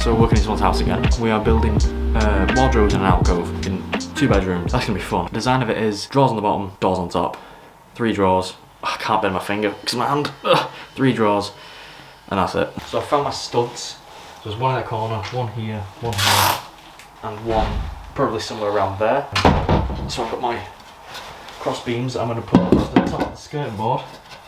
So we're working in someone's house again. We are building wardrobes in an alcove in 2 bedrooms. That's gonna be fun. The design of it is drawers on the bottom, doors on top, 3 drawers. I can't bend my finger because my hand. 3 drawers, and that's it. So I found my studs. So there's one in the corner, one here, and one probably somewhere around there. So I've got my cross beams that I'm gonna put at the top of the skirting board.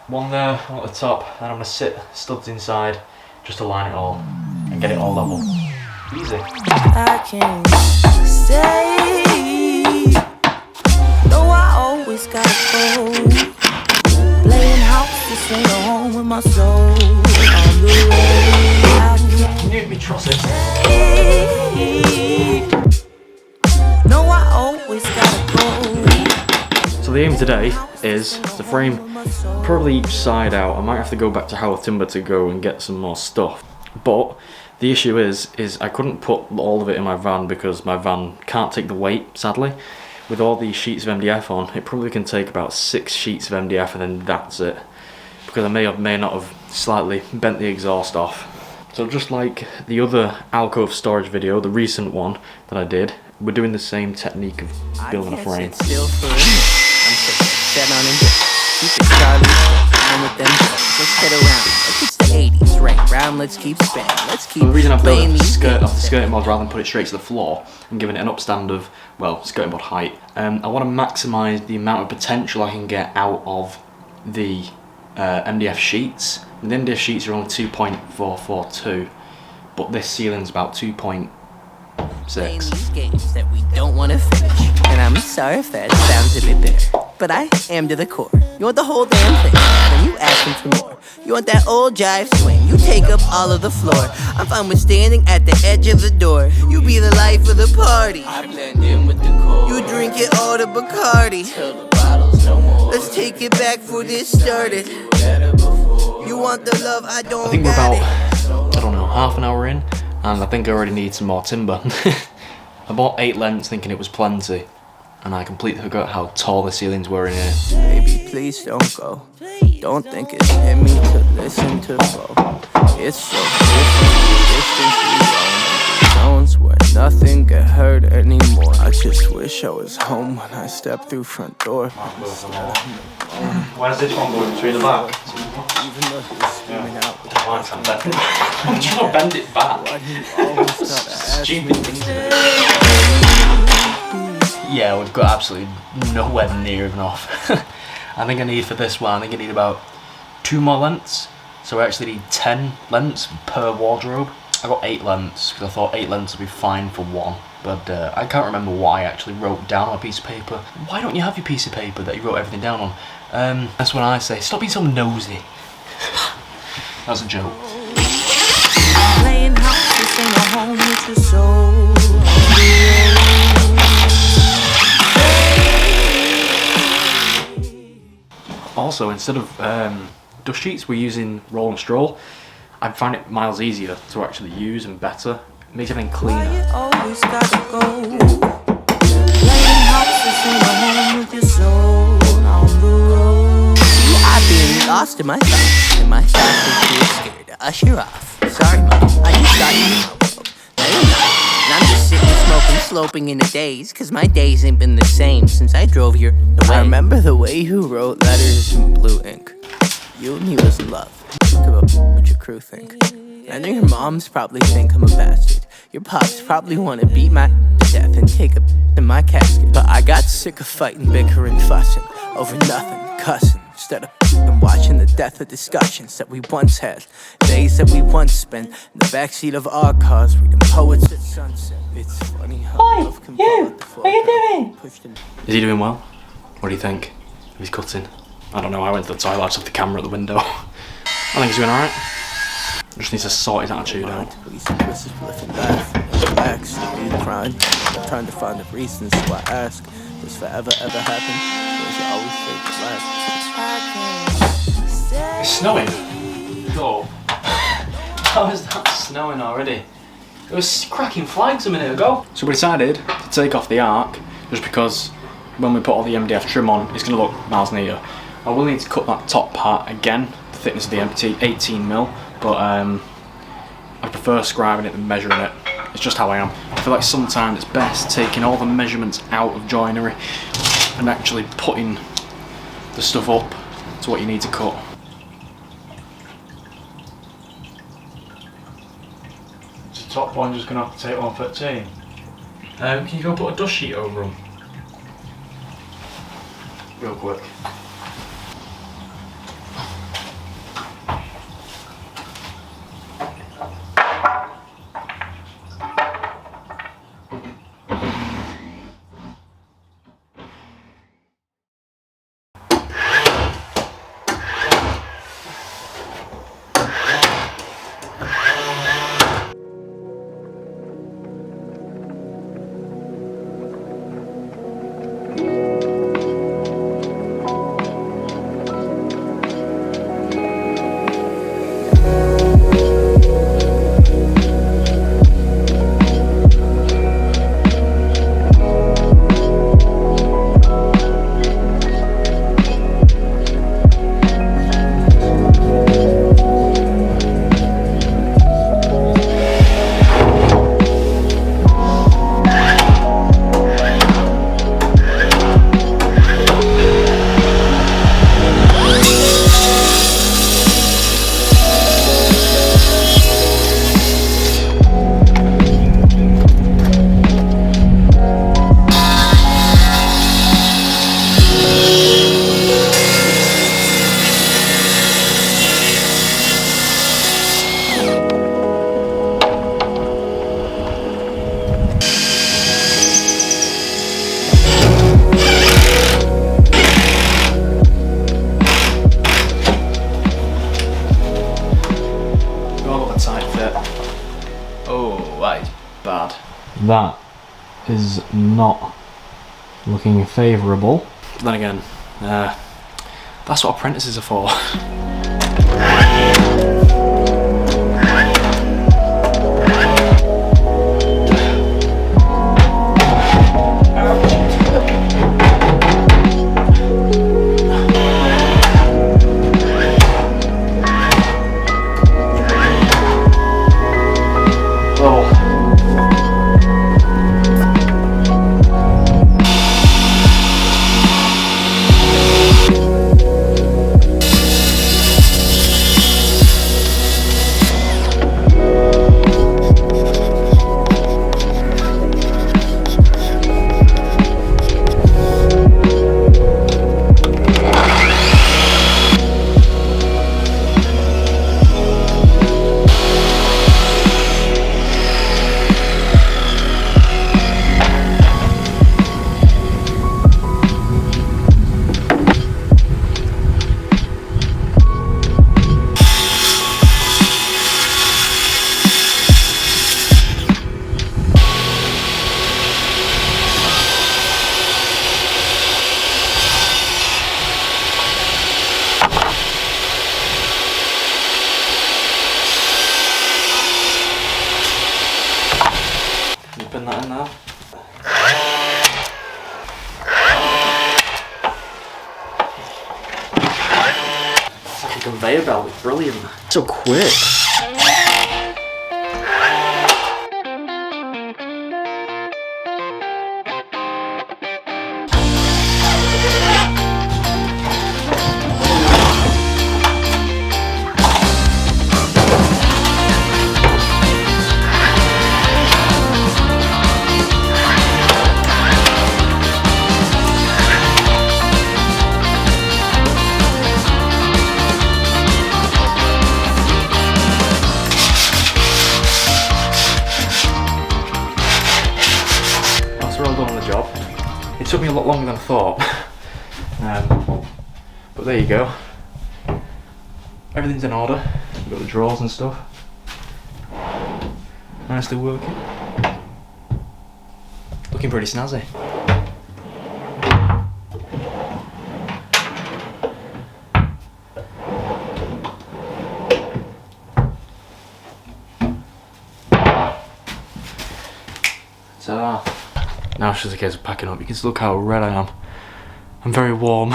One there, one at the top, and I'm gonna sit studs inside just to line it all and get it all level. Easy. I can say, no, I always gotta go. Playing house, this ain't a home with my soul. On the road, Can you give me trusses? no, I always gotta go. So the aim today is to frame probably each side out. I might have to go back to Howard Timber to go and get some more stuff. But the issue is I couldn't put all of it in my van because my van can't take the weight, sadly. With all these sheets of MDF on, it probably can take about 6 sheets of MDF and then that's it. Because I may not have slightly bent the exhaust off. So just like the other alcove storage video, the recent one that I did, we're doing the same technique of building a frame. Still for set on and keep it Charlie. With them, let's get around. Like it's the 80s, right? Round, let's keep spinning. Let's keep the reason I built playing the skirt off the skirting board rather than put it straight to the floor and giving it an upstand of, well, skirting board height. I want to maximise the amount of potential I can get out of the MDF sheets. And the MDF sheets are only 2.442, but this ceiling's about 2.6. Playing these games that we don't want to finish. And I'm sorry if that sounds a bit bitter, but I am to the core. You want the whole damn thing, then you asking for more. You want that old jive swing, you take up all of the floor. I'm fine with standing at the edge of the door. You be the life of the party. I blend in with the core. You drink it all to Bacardi. Till the bottles no more. Let's take it back for this started. You want the love, I don't. I think we're about, I don't know, half an hour in, and I think I already need some more timber. I bought 8 lengths thinking it was plenty, and I completely forgot how tall the ceilings were in here. Baby, please don't go. Don't think it's in me to listen to flow. It's so different, the distance we go. Zones where nothing get heard anymore. I just wish I was home when I stepped through front door. Where's this one going? Between the back? Even though he's screaming out. Why can't I bend it? Why do you not bend it back? What he always gotta ask me. Yeah, we've got absolutely nowhere near enough. I think I need for this one, I need about 2 more lengths. So I actually need 10 lengths per wardrobe. I got 8 lengths because I thought 8 lengths would be fine for one. But I can't remember what I actually wrote down on a piece of paper. Why don't you have your piece of paper that you wrote everything down on? That's when I say, stop being so nosy. That was a joke. Playing house, this ain't a home with your soul. Also, instead of dust sheets, we're using roll and stroll. I find it miles easier to actually use and better. It makes everything cleaner. Always gotta go. Playing house, this ain't a home with your soul. On the road. I've been lost in my thoughts, and my thoughts are too scared to usher off. Sorry, Mom, I just got you in my world. Now you're not. And I'm just sitting smoking, sloping in the days, cause my days ain't been the same since I drove here away. I remember the way you wrote letters in blue ink. You and me was in love. Think about what your crew think. I know your moms probably think I'm a bastard. Your pops probably wanna beat my to death and take a in my casket. But I got sick of fighting, bickering, fussing over nothing, cussing. Instead of watching the death of discussions that we once had, days that we once spent in the backseat of our cars reading poets at sunset. It's funny how love can fall at the floor. What are you doing? Is he doing well? What do you think? He's cutting. I don't know, I went to the toilet, I took the camera at the window. I think he's doing alright. Just needs to sort his attitude out. Relax, are you crying? I'm trying to find the reasons, so I ask, does forever ever happen? Or is it always fake to last? It's snowing. Oh. How is that snowing already? It was cracking flags a minute ago. So we decided to take off the arc just because when we put all the MDF trim on, it's going to look miles neater. I will need to cut that top part again, the thickness of the empty 18mm, but I prefer scribing it than measuring it. It's just how I am. I feel like sometimes it's best taking all the measurements out of joinery and actually putting the stuff up to what you need to cut. Is the top one just going to have to take 113? Can you go put a dust sheet over them? Real quick. That is not looking favourable. Then again, that's what apprentices are for. Pin that in there. It's like a conveyor belt, it's brilliant. So quick. We're all done on the job. It took me a lot longer than I thought, but there you go. Everything's in order. We've got the drawers and stuff. nicely working. Looking pretty snazzy. Ta-da. Now it's just a case of packing up. You can just look how red I am. I'm very warm.